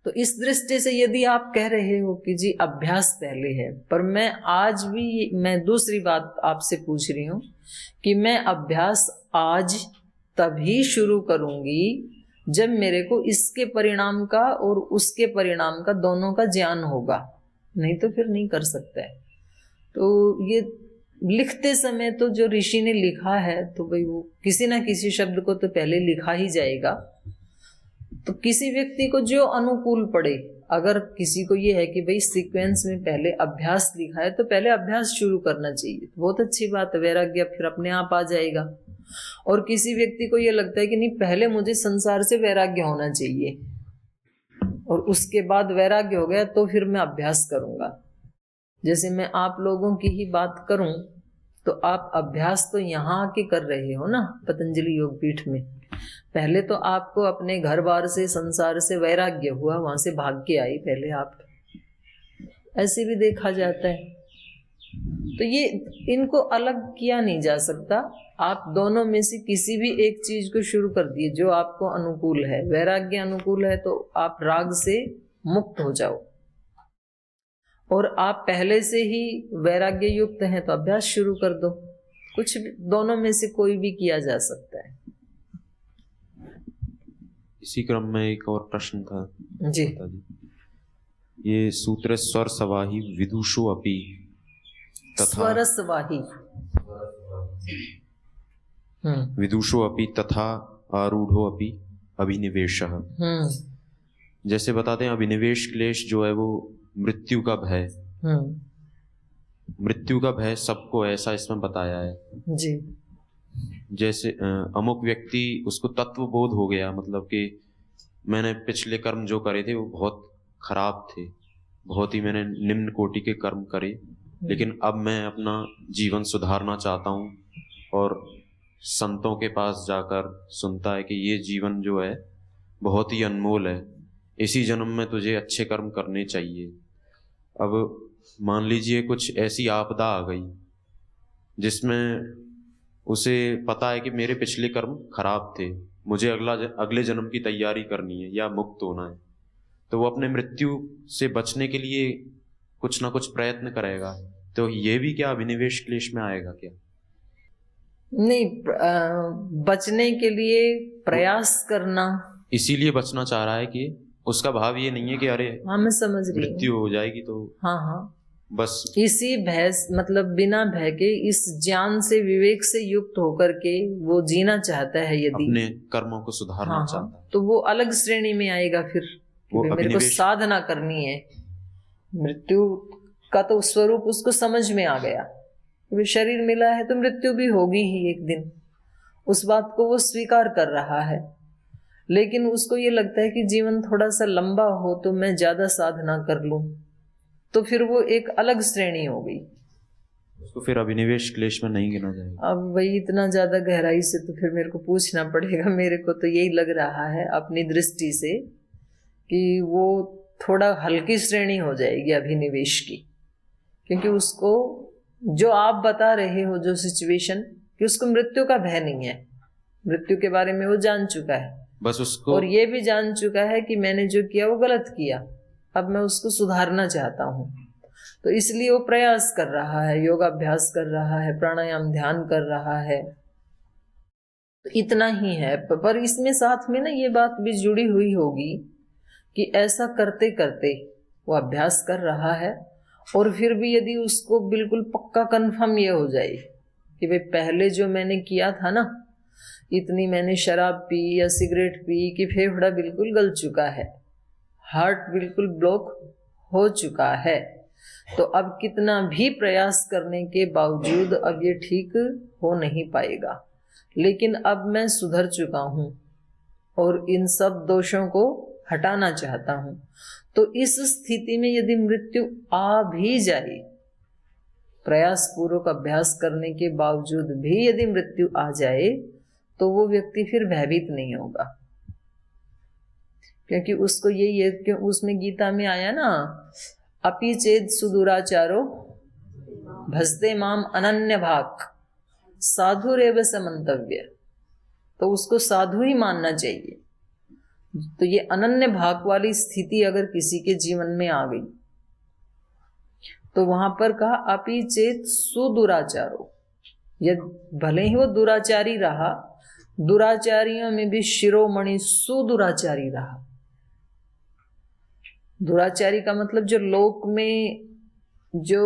तो इस दृष्टि से यदि आप कह रहे हो कि जी अभ्यास पहले है, पर मैं आज भी मैं दूसरी बात आपसे पूछ रही हूँ कि मैं अभ्यास आज तभी शुरू करूंगी जब मेरे को इसके परिणाम का और उसके परिणाम का दोनों का ज्ञान होगा, नहीं तो फिर नहीं कर सकता है। तो ये लिखते समय तो जो ऋषि ने लिखा है तो भाई वो किसी ना किसी शब्द को तो पहले लिखा ही जाएगा। तो किसी व्यक्ति को जो अनुकूल पड़े, अगर किसी को ये है कि भाई सीक्वेंस में पहले अभ्यास लिखा है तो पहले अभ्यास शुरू करना चाहिए, बहुत अच्छी बात है, वैराग्य फिर अपने आप आ जाएगा। और किसी व्यक्ति को ये लगता है कि नहीं पहले मुझे संसार से वैराग्य होना चाहिए और उसके बाद वैराग्य हो गया तो फिर मैं अभ्यास करूंगा। जैसे मैं आप लोगों की ही बात करूं तो आप अभ्यास तो यहाँ आके कर रहे हो ना पतंजलि योग पीठ में। पहले तो आपको अपने घर बार से संसार से वैराग्य हुआ, वहां से भाग के आई पहले आप, ऐसे भी देखा जाता है। तो ये इनको अलग किया नहीं जा सकता। आप दोनों में से किसी भी एक चीज को शुरू कर दिए जो आपको अनुकूल है। वैराग्य अनुकूल है तो आप राग से मुक्त हो जाओ, और आप पहले से ही वैराग्य युक्त हैं तो अभ्यास शुरू कर दो। कुछ भी, दोनों में से कोई भी किया जा सकता है। इसी क्रम में एक और प्रश्न था जी। ये सूत्र स्वर सवाही विदुषो अपि तथा स्वर सवाही विदुषो अपि तथा आरूढ़ो अपि अभिनिवेशः। जैसे बताते हैं अभिनिवेश क्लेश जो है वो मृत्यु का भय, मृत्यु का भय सबको ऐसा इसमें बताया है जी। जैसे अमुक व्यक्ति उसको तत्व बोध हो गया, मतलब कि मैंने पिछले कर्म जो करे थे वो बहुत खराब थे, बहुत ही मैंने निम्न कोटि के कर्म करे, लेकिन अब मैं अपना जीवन सुधारना चाहता हूँ और संतों के पास जाकर सुनता है कि ये जीवन जो है बहुत ही अनमोल है, इसी जन्म में तुझे अच्छे कर्म करने चाहिए। अब मान लीजिए कुछ ऐसी आपदा आ गई जिसमें उसे पता है कि मेरे पिछले कर्म खराब थे, मुझे अगले जन्म की तैयारी करनी है या मुक्त होना है, तो वो अपने मृत्यु से बचने के लिए कुछ ना कुछ प्रयत्न करेगा। तो ये भी क्या अभिनिवेश क्लेश में आएगा क्या? नहीं, बचने के लिए प्रयास करना, इसीलिए बचना चाह रहा है कि उसका भाव ये नहीं है कि अरे हाँ मैं समझ रही हूँ, मृत्यु हो जाएगी तो हाँ हाँ बस इसी भय, मतलब बिना भय के इस ज्ञान से विवेक से युक्त होकर के वो जीना चाहता है, यदि अपने कर्मों को सुधारना हाँ, चाहता है तो वो अलग श्रेणी में आएगा फिर कि मेरे को साधना करनी है। मृत्यु का तो स्वरूप उसको समझ में आ गया, शरीर मिला है तो मृत्यु भी होगी ही एक दिन, उस बात को वो स्वीकार कर रहा है। लेकिन उसको ये लगता है कि जीवन थोड़ा सा लंबा हो तो मैं ज्यादा साधना कर लूं, तो फिर वो एक अलग श्रेणी हो गई, उसको फिर अभिनिवेश क्लेश में नहीं गिना जाएगा। अब वही इतना ज्यादा गहराई से तो फिर मेरे को पूछना पड़ेगा। मेरे को तो यही लग रहा है अपनी दृष्टि से कि वो थोड़ा हल्की श्रेणी हो जाएगी अभिनिवेश की, क्योंकि उसको जो आप बता रहे हो जो सिचुएशन कि उसको मृत्यु का भय नहीं है, मृत्यु के बारे में वो जान चुका है बस उसको, और ये भी जान चुका है कि मैंने जो किया वो गलत किया, अब मैं उसको सुधारना चाहता हूँ। तो इसलिए वो प्रयास कर रहा है, योगाभ्यास कर रहा है, प्राणायाम ध्यान कर रहा है, तो इतना ही है। पर इसमें साथ में ना ये बात भी जुड़ी हुई होगी कि ऐसा करते करते वो अभ्यास कर रहा है और फिर भी यदि उसको बिल्कुल पक्का कंफर्म ये हो जाए कि भाई पहले जो मैंने किया था ना, इतनी मैंने शराब पी या सिगरेट पी कि फेफड़ा बिल्कुल गल चुका है, हार्ट बिल्कुल ब्लॉक हो चुका है, तो अब कितना भी प्रयास करने के बावजूद अब ये ठीक हो नहीं पाएगा। लेकिन अब मैं सुधर चुका हूँ और इन सब दोषों को हटाना चाहता हूँ। तो इस स्थिति में यदि मृत्यु आ भी जाए, प्रयास पूर्वक अभ्यास करने के बावजूद भी यदि मृत्यु आ जाए, तो वो व्यक्ति फिर भयभीत नहीं होगा, क्योंकि उसको यही है, क्यों उसमें गीता में आया ना, अपि चेद सुदुराचारो भजते माम अनन्य भाग साधुरेव समन्तव्य, तो उसको साधु ही मानना चाहिए। तो ये अनन्य भाग वाली स्थिति अगर किसी के जीवन में आ गई तो वहां पर कहा अपि चेत सुदुराचारो, यदि भले ही वो दुराचारी रहा, दुराचारियों में भी शिरोमणि सुदुराचारी रहा। दुराचारी का मतलब जो लोक में जो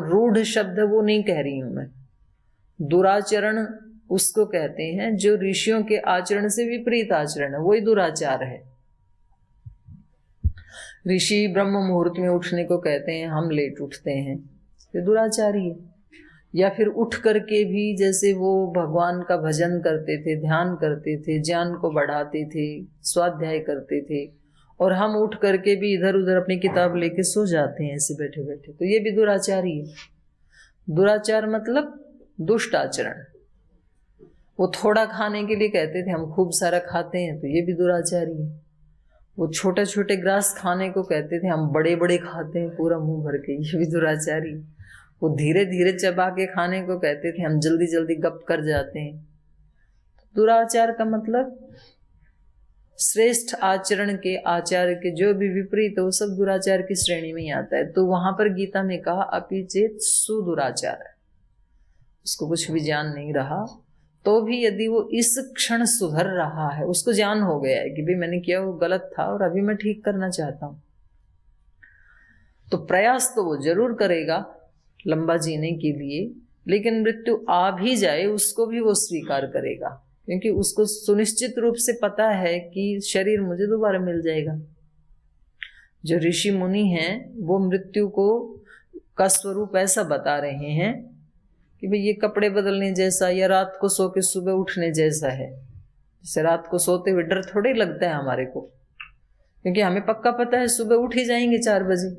रूढ़ शब्द है वो नहीं कह रही हूं मैं। दुराचरण उसको कहते हैं जो ऋषियों के आचरण से विपरीत आचरण है, वही दुराचार है। ऋषि ब्रह्म मुहूर्त में उठने को कहते हैं, हम लेट उठते हैं, ये दुराचारी है। या फिर उठ करके भी जैसे वो भगवान का भजन करते थे, ध्यान करते थे, ज्ञान को बढ़ाते थे, स्वाध्याय करते थे, और हम उठ करके भी इधर उधर अपनी किताब लेके सो जाते हैं ऐसे बैठे बैठे, तो ये भी दुराचारी है। दुराचार मतलब दुष्ट आचरण। वो थोड़ा खाने के लिए कहते थे, हम खूब सारा खाते हैं, तो ये भी दुराचारी है। वो छोटे छोटे ग्रास खाने को कहते थे, हम बड़े बड़े खाते हैं पूरा मुंह भर के, ये भी दुराचारी। वो धीरे धीरे चबा के खाने को कहते थे, हम जल्दी जल्दी गप कर जाते हैं। दुराचार का मतलब श्रेष्ठ आचरण के, आचार्य के जो भी विपरीत है वो सब दुराचार की श्रेणी में ही आता है। तो वहां पर गीता में कहा अपि चेत सुदुराचार है, उसको कुछ भी ज्ञान नहीं रहा तो भी यदि वो इस क्षण सुधर रहा है, उसको ज्ञान हो गया है कि भाई मैंने किया वो गलत था और अभी मैं ठीक करना चाहता हूं, तो प्रयास तो वो जरूर करेगा लंबा जीने के लिए, लेकिन मृत्यु आ भी जाए उसको भी वो स्वीकार करेगा, क्योंकि उसको सुनिश्चित रूप से पता है कि शरीर मुझे दोबारा मिल जाएगा। जो ऋषि मुनि हैं वो मृत्यु को का स्वरूप ऐसा बता रहे हैं कि भाई ये कपड़े बदलने जैसा या रात को सो के सुबह उठने जैसा है। जैसे रात को सोते हुए डर थोड़ी लगता है हमारे को, क्योंकि हमें पक्का पता है सुबह उठ ही जाएंगे, 4 बजे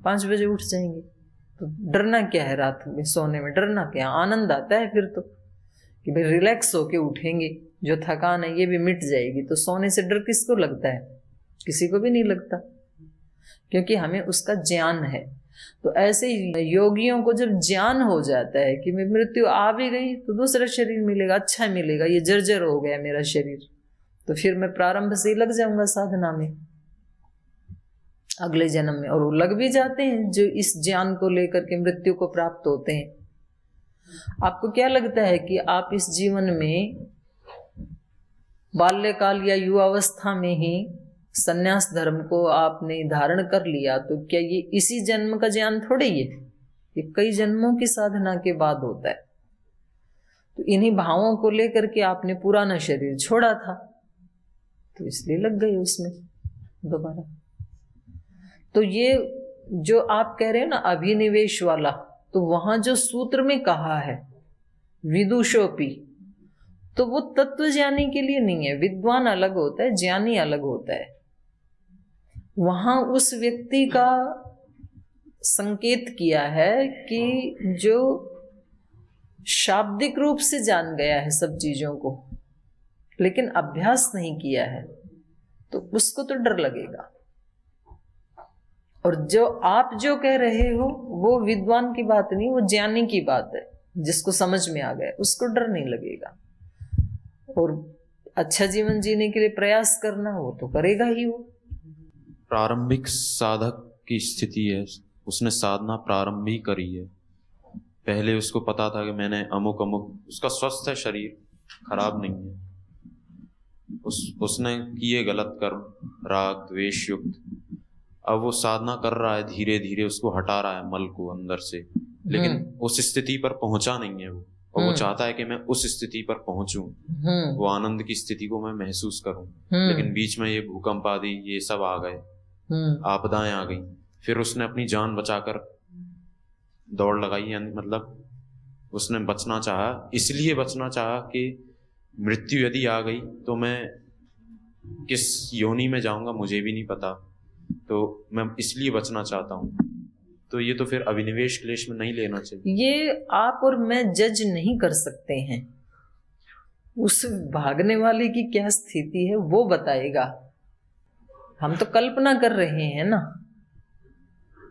5 बजे उठ जाएंगे, तो डरना क्या है? रात में सोने में डरना क्या, आनंद आता है फिर तो कि भाई रिलैक्स होके उठेंगे, जो थकान है ये भी मिट जाएगी। तो सोने से डर किसको लगता है? किसी को भी नहीं लगता, क्योंकि हमें उसका ज्ञान है। तो ऐसे योगियों को जब ज्ञान हो जाता है कि मैं मृत्यु आ भी गई तो दूसरा शरीर मिलेगा, अच्छा मिलेगा, ये जर्जर हो गया मेरा शरीर, तो फिर मैं प्रारंभ से ही लग जाऊंगा साधना में अगले जन्म में। और वो लग भी जाते हैं जो इस ज्ञान को लेकर के मृत्यु को प्राप्त होते हैं। आपको क्या लगता है कि आप इस जीवन में बाल्यकाल या युवावस्था में ही संन्यास धर्म को आपने धारण कर लिया, तो क्या ये इसी जन्म का ज्ञान थोड़े ही है? ये कई जन्मों की साधना के बाद होता है। तो इन्हीं भावों को लेकर के आपने पुराना शरीर छोड़ा था, तो इसलिए लग गए उसमें दोबारा। तो ये जो आप कह रहे हो ना अभिनिवेश वाला, तो वहां जो सूत्र में कहा है विदुषोपि, तो वो तत्व ज्ञानी के लिए नहीं है। विद्वान अलग होता है, ज्ञानी अलग होता है। वहां उस व्यक्ति का संकेत किया है कि जो शाब्दिक रूप से जान गया है सब चीजों को, लेकिन अभ्यास नहीं किया है, तो उसको तो डर लगेगा। और जो आप जो कह रहे हो वो विद्वान की बात नहीं, वो ज्ञानी की बात है। जिसको समझ में आ गया उसको डर नहीं लगेगा। और अच्छा जीवन जीने के लिए प्रयास करना, वो तो करेगा ही। वो प्रारंभिक साधक की स्थिति है, उसने साधना प्रारंभ ही करी है। पहले उसको पता था कि मैंने अमुक अमुक, उसका स्वस्थ है शरीर, खराब नहीं है। उसने किए गलत कर्म, राग द्वेष युक्त। अब वो साधना कर रहा है, धीरे धीरे उसको हटा रहा है मल को अंदर से, लेकिन उस स्थिति पर पहुंचा नहीं है वो। और वो चाहता है कि मैं उस स्थिति पर पहुंचूं, वो आनंद की स्थिति को मैं महसूस करूं। लेकिन बीच में ये भूकंप आदि ये सब आ गए, आपदाएं आ गई, फिर उसने अपनी जान बचाकर दौड़ लगाई। मतलब उसने बचना चाहा, इसलिए बचना चाहा कि मृत्यु यदि आ गई तो मैं किस योनि में जाऊंगा मुझे भी नहीं पता, तो मैं इसलिए बचना चाहता हूँ। तो ये तो फिर अभिनिवेश क्लेश में नहीं लेना चाहिए। ये आप और मैं जज नहीं कर सकते हैं। उस भागने वाले की क्या स्थिति है वो बताएगा। हम तो कल्पना कर रहे हैं ना।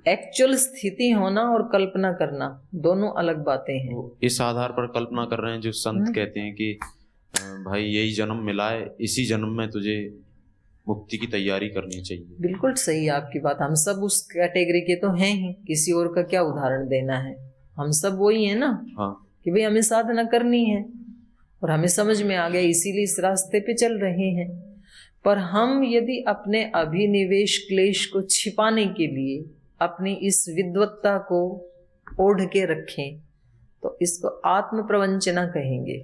एक्चुअल स्थिति होना और कल्पना करना दोनों अलग बातें हैं। इस आधार पर कल्पना कर रहे हैं जो संत कहते हैं कि भाई यही जन्म मिला है, इसी जन्म में तुझे मुक्ति की तैयारी करनी चाहिए। बिल्कुल सही है आपकी बात। हम सब उस कैटेगरी के तो हैं ही, किसी और का क्या उदाहरण देना है। हम सब वही है ना। हाँ कि भाई हमें साधना करनी है और हमें समझ में आ गया, इसीलिए इस रास्ते पे चल रहे हैं। पर हम यदि अपने अभिनिवेश क्लेश को छिपाने के लिए अपनी इस विद्वत्ता को ओढ़ के रखें तो इसको आत्म प्रवंचना कहेंगे।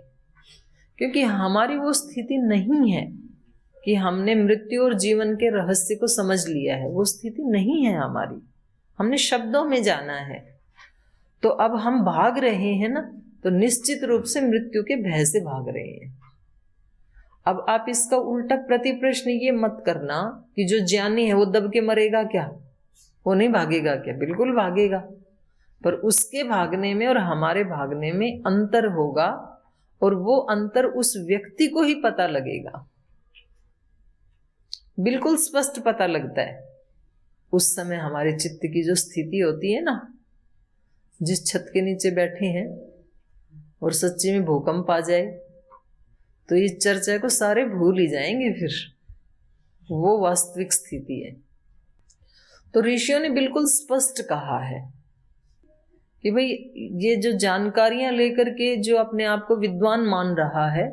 क्योंकि हमारी वो स्थिति नहीं है कि हमने मृत्यु और जीवन के रहस्य को समझ लिया है, वो स्थिति नहीं है हमारी। हमने शब्दों में जाना है। तो अब हम भाग रहे हैं ना, तो निश्चित रूप से मृत्यु के भय से भाग रहे हैं। अब आप इसका उल्टा प्रति प्रश्न ये मत करना कि जो ज्ञानी है वो दब के मरेगा क्या, वो नहीं भागेगा क्या? बिल्कुल भागेगा, पर उसके भागने में और हमारे भागने में अंतर होगा, और वो अंतर उस व्यक्ति को ही पता लगेगा। बिल्कुल स्पष्ट पता लगता है उस समय हमारे चित्त की जो स्थिति होती है ना। जिस छत के नीचे बैठे हैं और सच्ची में भूकंप आ जाए तो इस चर्चा को सारे भूल ही जाएंगे, फिर वो वास्तविक स्थिति है। तो ऋषियों ने बिल्कुल स्पष्ट कहा है कि भाई ये जो जानकारियां लेकर के जो अपने आप को विद्वान मान रहा है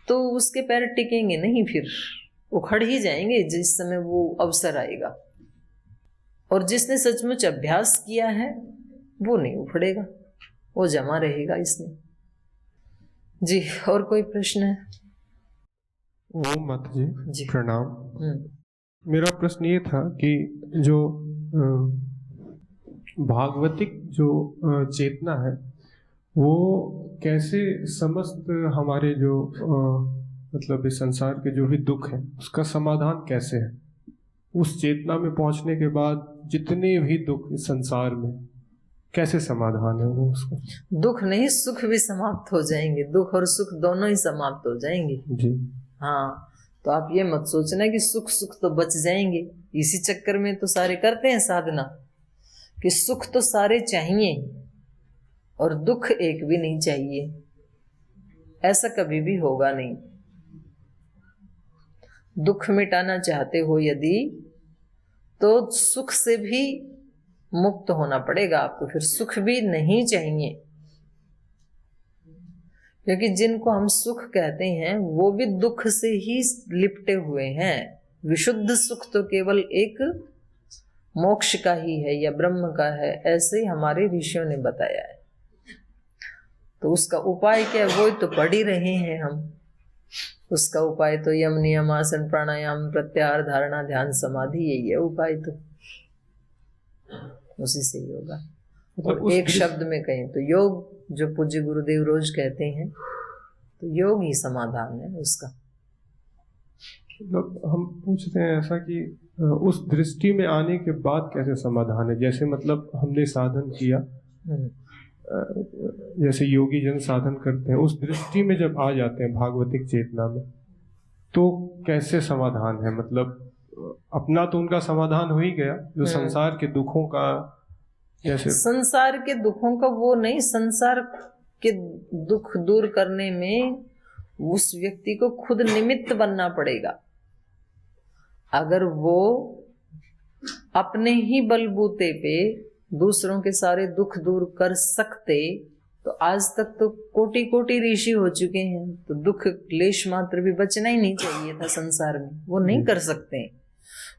तो उसके पैर टिकेंगे नहीं, फिर उखड़ ही जाएंगे जिस समय वो अवसर आएगा। और जिसने सचमुच अभ्यास किया है वो नहीं उखड़ेगा, वो जमा रहेगा इसमें। जी, और कोई प्रश्न है? ओम माता जी, जी। प्रणाम। मेरा प्रश्न ये था कि जो भागवतिक जो चेतना है वो कैसे समस्त हमारे जो मतलब इस संसार के जो भी दुख है उसका समाधान कैसे है? उस चेतना में पहुंचने के बाद जितने भी दुख इस संसार में कैसे समाधान है वो उसका? दुख नहीं, सुख भी समाप्त हो जाएंगे। दुख और सुख दोनों ही समाप्त हो जाएंगे। जी हाँ, तो आप ये मत सोचना कि सुख सुख तो बच जाएंगे। इसी चक्कर में तो सारे करते हैं साधना कि सुख तो सारे चाहिए और दुख एक भी नहीं चाहिए। ऐसा कभी भी होगा नहीं। दुख मिटाना चाहते हो यदि, तो सुख से भी मुक्त होना पड़ेगा आपको। फिर सुख भी नहीं चाहिए, क्योंकि जिनको हम सुख कहते हैं वो भी दुख से ही लिपटे हुए हैं। विशुद्ध सुख तो केवल एक मोक्ष का ही है या ब्रह्म का है, ऐसे ही हमारे ऋषियों ने बताया है। तो उसका उपाय क्या है वो तो पढ़ ही रहे हैं हम। उसका उपाय तो यम नियम आसन प्राणायाम प्रत्याहार धारणा ध्यान समाधि, यही है उपाय। तो उसी से ही होगा। और एक शब्द में कहें तो योग, जो पूज्य गुरुदेव रोज कहते हैं, तो योग ही समाधान है उसका। मतलब हम पूछते हैं ऐसा कि उस दृष्टि में आने के बाद कैसे समाधान है? जैसे मतलब हमने साधन किया, जैसे योगी जन साधन करते हैं, उस दृष्टि में जब आ जाते हैं भागवतिक चेतना में, तो कैसे समाधान है? मतलब अपना तो उनका समाधान हो ही गया, जो संसार के दुखों का, जैसे संसार के दुखों का वो नहीं, संसार के दुख दूर करने में उस व्यक्ति को खुद निमित्त बनना पड़ेगा। अगर वो अपने ही बलबूते पे दूसरों के सारे दुख दूर कर सकते तो आज तक तो कोटि कोटि ऋषि हो चुके हैं, तो दुख क्लेश मात्र भी बचना ही नहीं चाहिए था संसार में। वो नहीं कर सकते।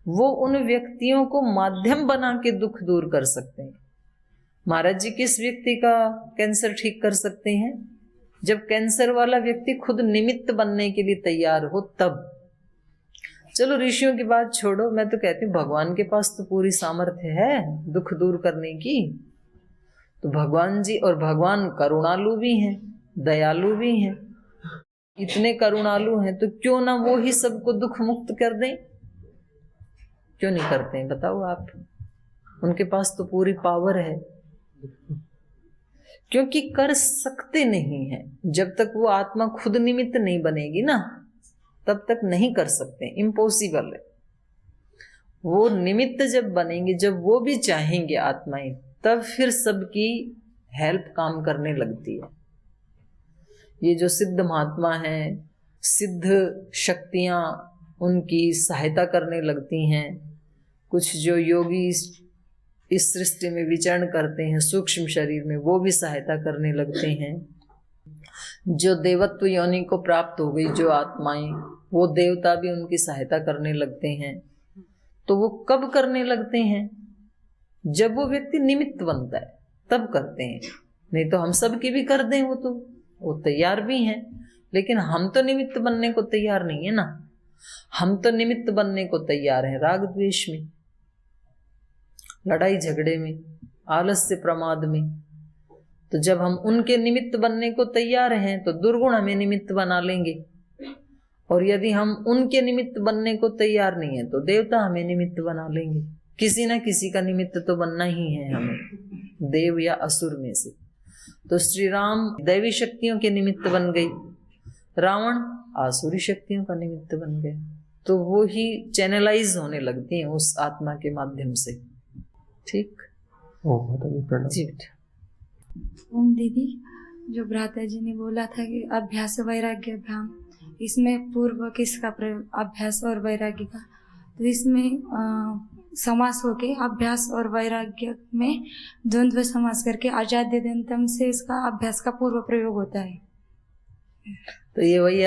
वो उन व्यक्तियों को माध्यम बना के दुख दूर कर सकते हैं। महाराज जी किस व्यक्ति का कैंसर ठीक कर सकते हैं? जब कैंसर वाला व्यक्ति खुद निमित्त बनने के लिए तैयार हो तब। चलो ऋषियों की बात छोड़ो, मैं तो कहती हूँ भगवान के पास तो पूरी सामर्थ्य है दुख दूर करने की। तो भगवान जी, और भगवान करुणालु भी हैं, दयालु भी हैं। इतने करुणालु हैं तो क्यों ना वो ही सबको दुख मुक्त कर दें? क्यों नहीं करते हैं बताओ आप? उनके पास तो पूरी पावर है। क्योंकि कर सकते नहीं है। जब तक वो आत्मा खुद निमित्त नहीं बनेगी ना, तब तक नहीं कर सकते, इम्पॉसिबल है। वो निमित्त जब बनेंगे, जब वो भी चाहेंगे आत्माएं, तब फिर सबकी हेल्प काम करने लगती है। ये जो सिद्ध महात्मा हैं, सिद्ध शक्तियां उनकी सहायता करने लगती हैं। कुछ जो योगी इस सृष्टि में विचरण करते हैं सूक्ष्म शरीर में, वो भी सहायता करने लगते हैं। जो देवत्व योनि को प्राप्त हो गई जो आत्माएं, वो देवता भी उनकी सहायता करने लगते हैं। तो वो कब करने लगते हैं? जब वो व्यक्ति निमित्त बनता है तब करते हैं। नहीं तो हम सब की भी कर दें वो तैयार भी हैं, लेकिन हम तो निमित्त बनने को तैयार नहीं है ना। हम तो निमित्त बनने को तैयार हैं राग द्वेष में, लड़ाई झगड़े में, आलस्य प्रमाद में। तो जब हम उनके निमित्त बनने को तैयार हैं तो दुर्गुण हमें निमित्त बना लेंगे, और यदि हम उनके निमित्त बनने को तैयार नहीं है तो देवता हमें निमित्त बना लेंगे। किसी ना किसी का निमित्त तो बनना ही है हमें, देव या असुर में से। तो श्री राम दैवी शक्तियों के निमित्त बन गई, रावण आसुरी शक्तियों का निमित्त बन गए। तो वो ही चैनलाइज होने लगती हैं उस आत्मा के माध्यम से। ठीक। जी बेटा। ओम दीदी, जो भ्राता जी ने बोला था कि अभ्यास वैराग्य अभ्याम, इसमें पूर्व किसका प्रयोग, अभ्यास और वैराग्य का? तो इसमें समास होके अभ्यास और वैराग्य में द्वंद्व समास करके आजाद्यंतम से इसका अभ्यास का पूर्व प्रयोग होता है। तो ये वही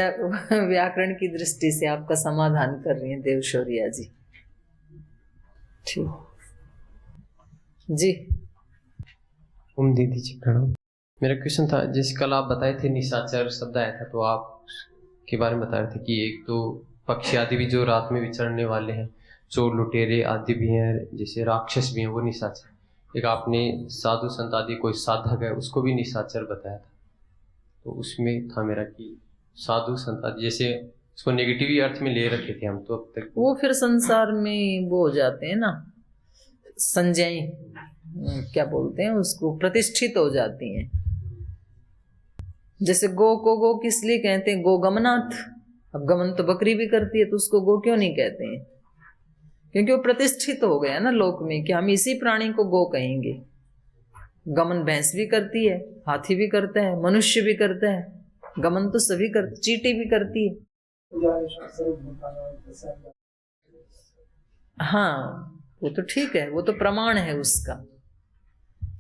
व्याकरण की दृष्टि से आपका समाधान कर रही हैं देवशौर्या जी। ठीक जी। ओम दीदी जी प्रणाम। मेरा क्वेश्चन था, जैसे कल आप बताए थे निशाचर शब्द आया था, तो आप के बारे में बता रहे थे कि एक तो पक्षी आदि भी जो रात में विचरने वाले हैं, चोर लुटेरे आदि भी हैं, जैसे राक्षस भी हैं, वो निशाचर। एक आपने साधु संत आदि कोई साधक है उसको भी निशाचर बताया था। तो उसमें था मेरा कि साधु संत आदि जैसे उसको नेगेटिव ही अर्थ में ले रखे थे हम, तो अब तक वो फिर संसार में वो हो जाते हैं ना, संजय क्या बोलते हैं उसको, प्रतिष्ठित हो जाती हैं। जैसे गो को गो किस लिए कहते हैं? गो गमनाथ। अब गमन तो बकरी भी करती है, तो उसको गो क्यों नहीं कहते हैं? क्योंकि वो प्रतिष्ठित हो गया ना लोक में कि हम इसी प्राणी को गो कहेंगे। गमन भैंस भी करती है, हाथी भी करता है, मनुष्य भी करता है, गमन तो सभी कर, चींटी भी करती है। हाँ वो तो ठीक है, वो तो प्रमाण है उसका।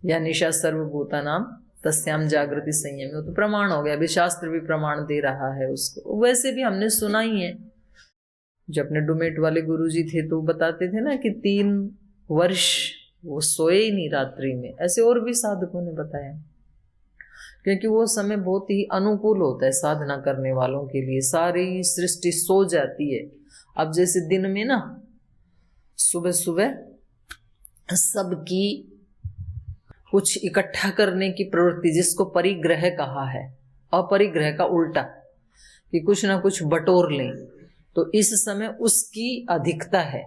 या निशा सर्वभूता नाम तस्याम जागृति संयम, वो तो प्रमाण हो गया। अभी शास्त्र भी प्रमाण दे रहा है उसको। वैसे भी हमने सुना ही है, जो अपने डुमेट वाले गुरुजी थे तो बताते थे ना कि 3 वर्ष वो सोए ही नहीं रात्रि में। ऐसे और भी साधकों ने बताया, क्योंकि वो समय बहुत ही अनुकूल होता है साधना करने वालों के लिए। सारी सृष्टि सो जाती है। अब जैसे दिन में ना सुबह सुबह सबकी कुछ इकट्ठा करने की प्रवृत्ति, जिसको परिग्रह कहा है, अपरिग्रह का उल्टा, कि कुछ ना कुछ बटोर लें, तो इस समय उसकी अधिकता है।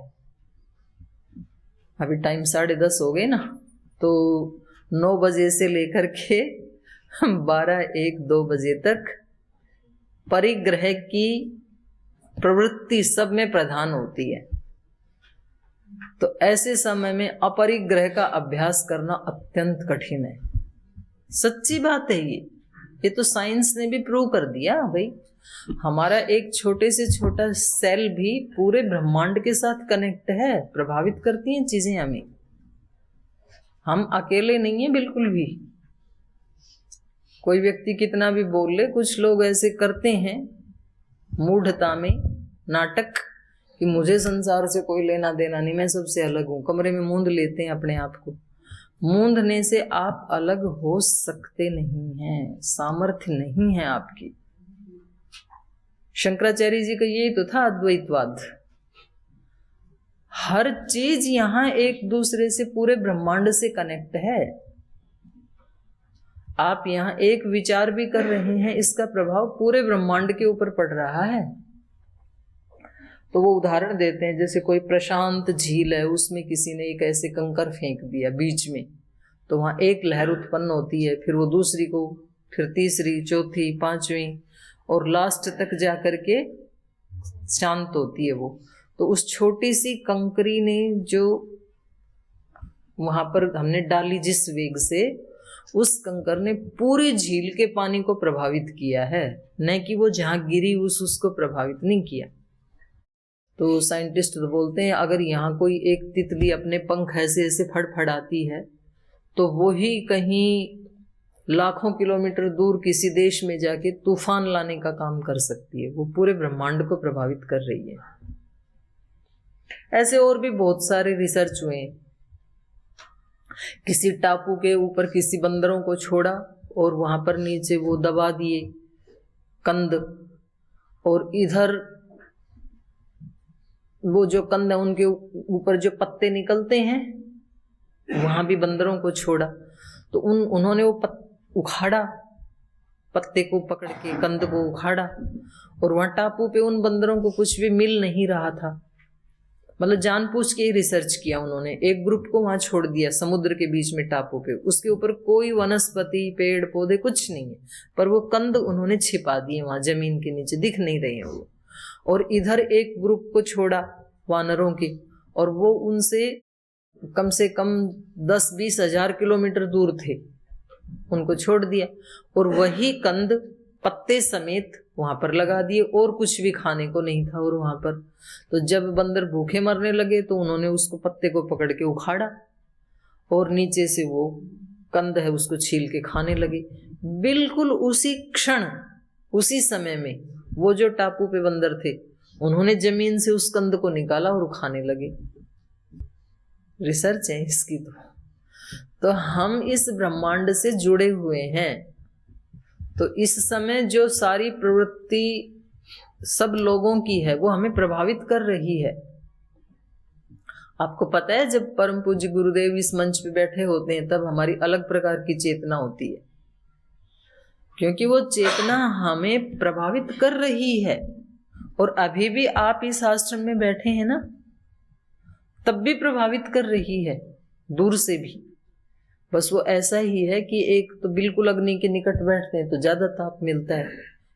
अभी टाइम 10:30 हो गए ना, तो 9 बजे से लेकर के 12, 1, 2 बजे तक परिग्रह की प्रवृत्ति सब में प्रधान होती है। तो ऐसे समय में अपरिग्रह का अभ्यास करना अत्यंत कठिन है। सच्ची बात है ये तो साइंस ने भी प्रूव कर दिया भाई। हमारा एक छोटे से छोटा सेल भी पूरे ब्रह्मांड के साथ कनेक्ट है, प्रभावित करती हैं चीजें हमें। हम अकेले नहीं हैं बिल्कुल भी। कोई व्यक्ति कितना भी बोल ले, कुछ लोग ऐसे करते हैं मूढ़ता में नाटक कि मुझे संसार से कोई लेना देना नहीं, मैं सबसे अलग हूं। कमरे में मूंद लेते हैं अपने आप को। मूंदने से आप अलग हो सकते नहीं हैं, सामर्थ्य नहीं है आपकी। शंकराचार्य जी का यही तो था अद्वैतवाद। हर चीज यहां एक दूसरे से, पूरे ब्रह्मांड से कनेक्ट है। आप यहां एक विचार भी कर रहे हैं, इसका प्रभाव पूरे ब्रह्मांड के ऊपर पड़ रहा है। तो वो उदाहरण देते हैं, जैसे कोई प्रशांत झील है, उसमें किसी ने एक ऐसे कंकर फेंक दिया बीच में, तो वहां एक लहर उत्पन्न होती है, फिर वो दूसरी को, फिर तीसरी, चौथी, 5वीं और लास्ट तक जाकर के शांत होती है वो। तो उस छोटी सी कंकरी ने जो वहां पर हमने डाली जिस वेग से, उस कंकर ने पूरी झील के पानी को प्रभावित किया है, न कि वो जहां गिरी उसको प्रभावित नहीं किया। तो साइंटिस्ट तो बोलते हैं अगर यहाँ कोई एक तितली अपने पंख ऐसे ऐसे फड़फड़ाती है तो वो ही कहीं लाखों किलोमीटर दूर किसी देश में जाके तूफान लाने का काम कर सकती है। वो पूरे ब्रह्मांड को प्रभावित कर रही है। ऐसे और भी बहुत सारे रिसर्च हुए हैं। किसी टापू के ऊपर किसी बंदरों को छोड़ा और वहां पर नीचे वो दबा दिए कंद, और इधर वो जो कंद है उनके ऊपर जो पत्ते निकलते हैं वहां भी बंदरों को छोड़ा, तो उन्होंने वो उखाड़ा, पत्ते को पकड़ के कंद को उखाड़ा, और वहां टापू पे उन बंदरों को कुछ भी मिल नहीं रहा था। मतलब जानबूझ के ही रिसर्च किया उन्होंने। एक ग्रुप को वहां छोड़ दिया समुद्र के बीच में टापू पे, उसके ऊपर कोई वनस्पति पेड़ पौधे कुछ नहीं है, पर वो कंद उन्होंने छिपा दिए वहां जमीन के नीचे, दिख नहीं रहे हैं वो। और इधर एक ग्रुप को छोड़ा वानरों के, और वो उनसे कम से कम 10-20 हजार किलोमीटर दूर थे, उनको छोड़ दिया, और वही कंद पत्ते समेत वहां पर लगा दिए, और कुछ भी खाने को नहीं था और वहां पर। तो जब बंदर भूखे मरने लगे तो उन्होंने उसको पत्ते को पकड़ के उखाड़ा और नीचे से वो कंद है उसको छील के खाने लगे। बिल्कुल उसी क्षण उसी समय में वो जो टापू पे बंदर थे उन्होंने जमीन से उस कंद को निकाला और खाने लगे। रिसर्च है इसकी। तो हम इस ब्रह्मांड से जुड़े हुए हैं। तो इस समय जो सारी प्रवृत्ति सब लोगों की है वो हमें प्रभावित कर रही है। आपको पता है जब परम पूज्य गुरुदेव इस मंच पे बैठे होते हैं तब हमारी अलग प्रकार की चेतना होती है, क्योंकि वो चेतना हमें प्रभावित कर रही है। और अभी भी आप इस आश्रम में बैठे हैं ना, तब भी प्रभावित कर रही है, दूर से भी। बस वो ऐसा ही है कि एक तो बिल्कुल अग्नि के निकट बैठते हैं तो ज्यादा ताप मिलता है,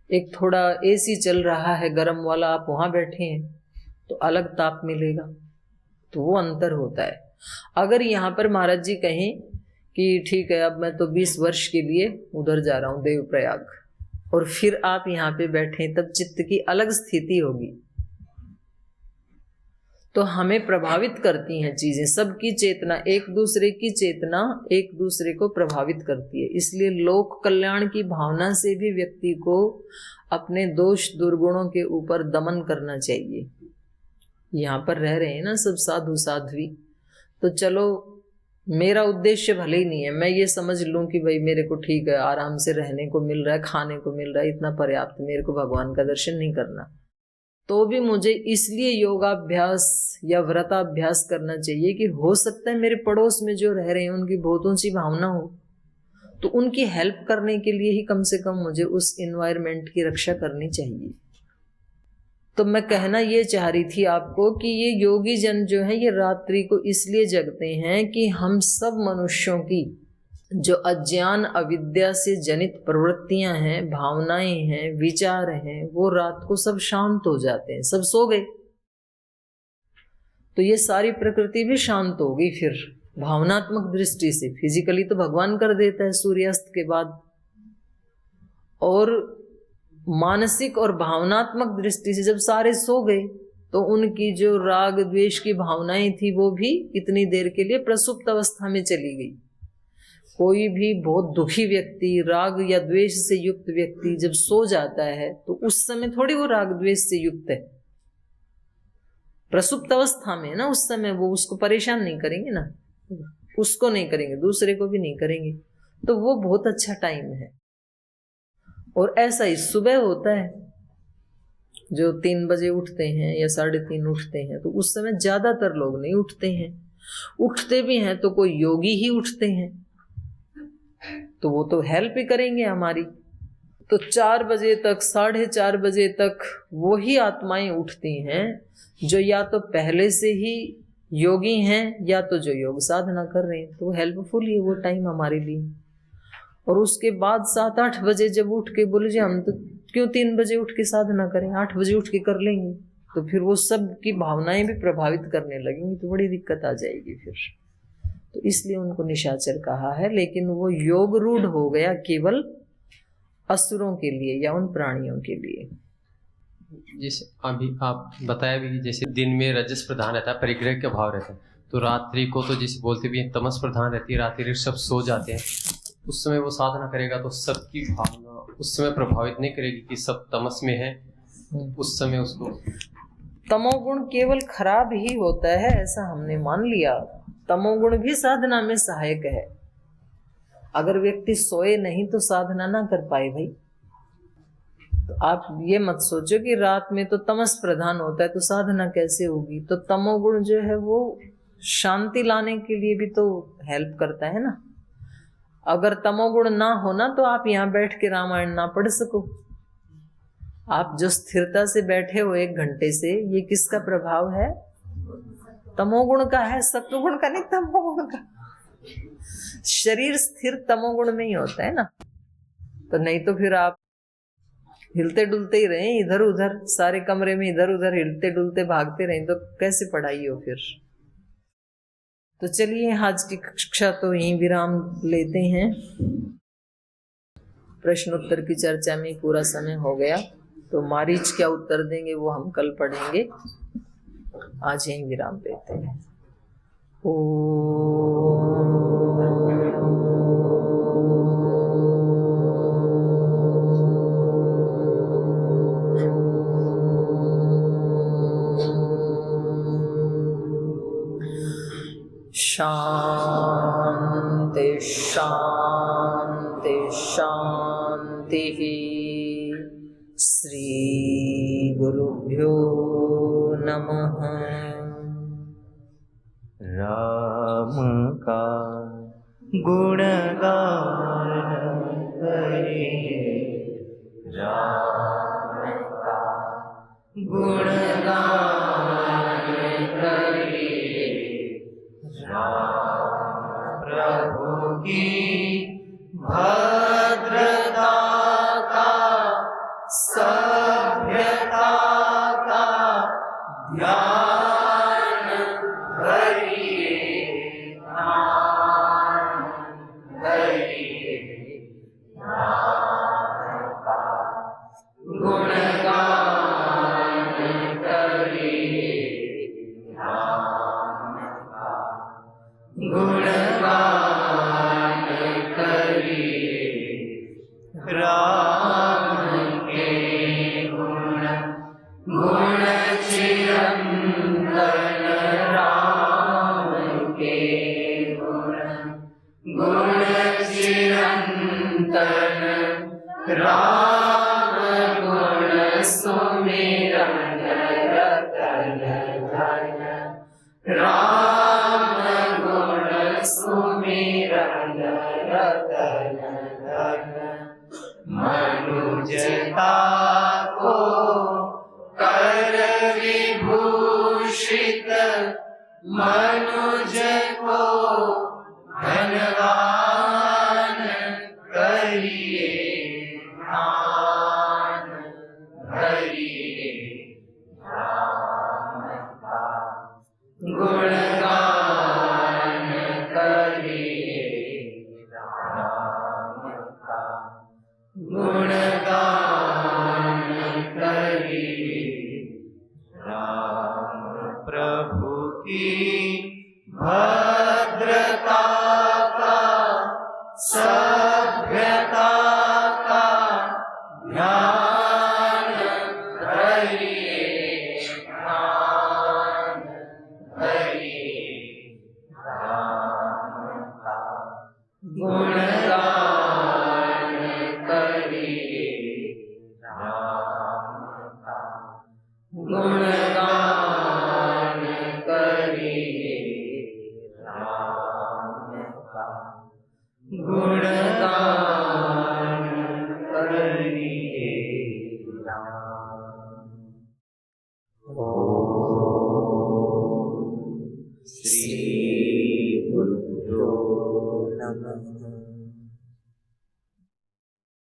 एक थोड़ा एसी चल रहा है गर्म वाला, आप वहां बैठे हैं तो अलग ताप मिलेगा। तो वो अंतर होता है। अगर यहाँ पर महाराज जी कहें कि ठीक है अब मैं तो 20 वर्ष के लिए उधर जा रहा हूँ देवप्रयाग, और फिर आप यहाँ पे बैठे, तब चित्त की अलग स्थिति होगी। तो हमें प्रभावित करती हैं चीजें, सबकी चेतना, एक दूसरे की चेतना एक दूसरे को प्रभावित करती है। इसलिए लोक कल्याण की भावना से भी व्यक्ति को अपने दोष दुर्गुणों के ऊपर दमन करना चाहिए। यहाँ पर रह रहे हैं ना सब साधु साध्वी, तो चलो मेरा उद्देश्य भले ही नहीं है, मैं ये समझ लूं कि भाई मेरे को ठीक है आराम से रहने को मिल रहा है, खाने को मिल रहा है, इतना पर्याप्त, मेरे को भगवान का दर्शन नहीं करना, तो भी मुझे इसलिए योगाभ्यास या व्रताभ्यास करना चाहिए कि हो सकता है मेरे पड़ोस में जो रह रहे हैं उनकी बहुत ऊंची भावना हो, तो उनकी हेल्प करने के लिए ही कम से कम मुझे उस एनवायरनमेंट की रक्षा करनी चाहिए। तो मैं कहना ये चाह रही थी आपको कि ये योगी जन जो है ये रात्रि को इसलिए जगते हैं कि हम सब मनुष्यों की जो अज्ञान अविद्या से जनित प्रवृत्तियां हैं, भावनाएं हैं, विचार हैं, वो रात को सब शांत हो जाते हैं, सब सो गए, तो ये सारी प्रकृति भी शांत हो गई। फिर भावनात्मक दृष्टि से, फिजिकली तो भगवान कर देता है सूर्यास्त के बाद, और मानसिक और भावनात्मक दृष्टि से जब सारे सो गए तो उनकी जो राग द्वेष की भावनाएं थी वो भी इतनी देर के लिए प्रसुप्त अवस्था में चली गई। कोई भी बहुत दुखी व्यक्ति, राग या द्वेष से युक्त व्यक्ति जब सो जाता है तो उस समय थोड़ी वो राग द्वेष से युक्त है, प्रसुप्त अवस्था में ना, उस समय वो उसको परेशान नहीं करेंगे ना, उसको नहीं करेंगे, दूसरे को भी नहीं करेंगे, तो वो बहुत अच्छा टाइम है। और ऐसा ही सुबह होता है, जो 3 बजे उठते हैं या 3:30 उठते हैं, तो उस समय ज्यादातर लोग नहीं उठते हैं, उठते भी हैं तो कोई योगी ही उठते हैं, तो वो तो हेल्प ही करेंगे हमारी। तो 4 बजे तक, 4:30 बजे तक वही आत्माएं उठती हैं जो या तो पहले से ही योगी हैं या तो जो योग साधना कर रहे हैं, तो हेल्पफुल ही वो टाइम हमारे लिए। और उसके बाद 7-8 बजे जब उठ के बोले जी हम तो क्यों 3 बजे उठ के साधना करें, 8 बजे उठ के कर लेंगे, तो फिर वो सब की भावनाएं भी प्रभावित करने लगेंगी, तो बड़ी दिक्कत आ जाएगी फिर। तो इसलिए उनको निशाचर कहा है, लेकिन वो योग रूढ़ हो गया केवल असुरों के लिए या उन प्राणियों के लिए। जैसे अभी आप बताया भी कि जैसे दिन में रजस प्रधान रहता है, परिग्रह का भाव रहता है, तो रात्रि को तो जैसे बोलते भी हैं तमस प्रधान रहती है, रात्रि सब सो जाते हैं, उस समय वो साधना करेगा तो सबकी भावना उस समय प्रभावित नहीं करेगी कि सब तमस में है, उस समय उसको तमोगुण केवल खराब ही होता है ऐसा हमने मान लिया। तमोगुण भी साधना में सहायक है। अगर व्यक्ति सोए नहीं तो साधना ना कर पाए भाई। तो आप ये मत सोचो कि रात में तो तमस प्रधान होता है तो साधना कैसे होगी। तो तमोगुण जो है वो शांति लाने के लिए भी तो हेल्प करता है ना। अगर तमोगुण ना होना तो आप यहाँ बैठ के रामायण ना पढ़ सको। आप जो स्थिरता से बैठे हो 1 घंटे से, ये किसका प्रभाव है? तमोगुण का है, सत्वगुण का नहीं, तमोगुण का। शरीर स्थिर तमोगुण में ही होता है ना। तो नहीं तो फिर आप हिलते डुलते ही रहे इधर उधर, सारे कमरे में इधर उधर हिलते डुलते भागते रहे तो कैसे पढ़ाई हो फिर। तो चलिए आज की कक्षा तो यहीं विराम लेते हैं। प्रश्न उत्तर की चर्चा में पूरा समय हो गया, तो मारीच क्या उत्तर देंगे वो हम कल पढ़ेंगे। आज यहीं विराम लेते हैं। शांति शांति शांति। श्री गुरुभ्यो नमः। राम का गुणगान करिए, राम का गुणगान करिए, राम प्रभु की भद्रता का, सभ्यता का ध्यान धरिए, ध्यान धरिए, राम का गुणगान करिए, राम का गुणगान करिए, राम के गुण गुण चिरंतन, राम के गुण गुण चिरंतन, राम गुण सुमिरन रतन धन, राम गुण सुमिरन रतन धन, मनुजता को कर विभूषित, मनुज को धनवान करिए, ध्यान धरिए, राम का गुणगान करिए, राम का गुणगान करिए, राम प्रभु की भद्रता का, सभ्यता का ध्यान धरिए, ध्यान धरिए, राम का गुणगान करिए, राम का गुणगान करिए, राम का गुणगान करिए, राम। ओम श्री गुरुभ्यो नमः।